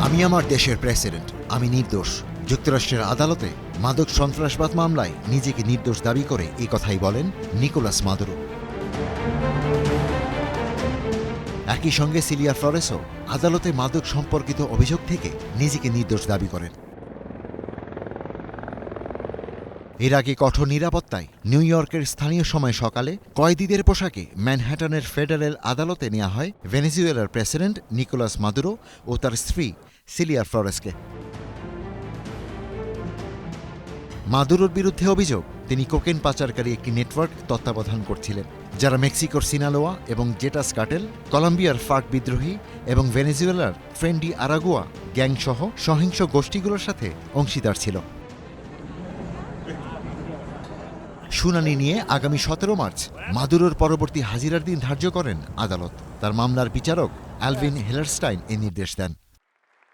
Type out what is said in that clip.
আমি আমার দেশের প্রেসিডেন্ট, আমি নির্দোষ। যুক্তরাষ্ট্রের আদালতে মাদক সন্ত্রাসবাদ মামলায় নিজেকে নির্দোষ দাবি করে এই কথাই বলেন নিকোলাস মাদুরো। একই সঙ্গে সিলিয়া ফ্লোরেসও আদালতে মাদক সম্পর্কিত অভিযোগ থেকে নিজেকে নির্দোষ দাবি করেন। এর আগে কঠোর নিরাপত্তায় নিউ ইয়র্কের স্থানীয় সময় সকালে কয়েদিদের পোশাকে ম্যানহাটনের ফেডারেল আদালতে নেওয়া হয় ভেনেজুয়েলার প্রেসিডেন্ট নিকোলাস মাদুরো ও তার স্ত্রী সিলিয়া ফ্লোরেসকে। মাদুরোর বিরুদ্ধে অভিযোগ, তিনি কোকেন পাচারকারী একটি নেটওয়ার্ক তত্ত্বাবধান করছিলেন, যারা মেক্সিকোর সিনালোয়া এবং জেটাস কার্টেল, কলম্বিয়ার ফার্ক বিদ্রোহী এবং ভেনেজুয়েলার ট্রেন্ডি আরাগুয়া গ্যাংসহ সহিংস গোষ্ঠীগুলোর সাথে অংশীদার ছিল। শুনানি নিয়ে আগামী 17 মার্চ মাদুরোর পরবর্তী হাজিরার দিন ধার্য করেন আদালত। তার মামলার বিচারক অ্যালভিন হেলারস্টাইন এই নির্দেশ দেন।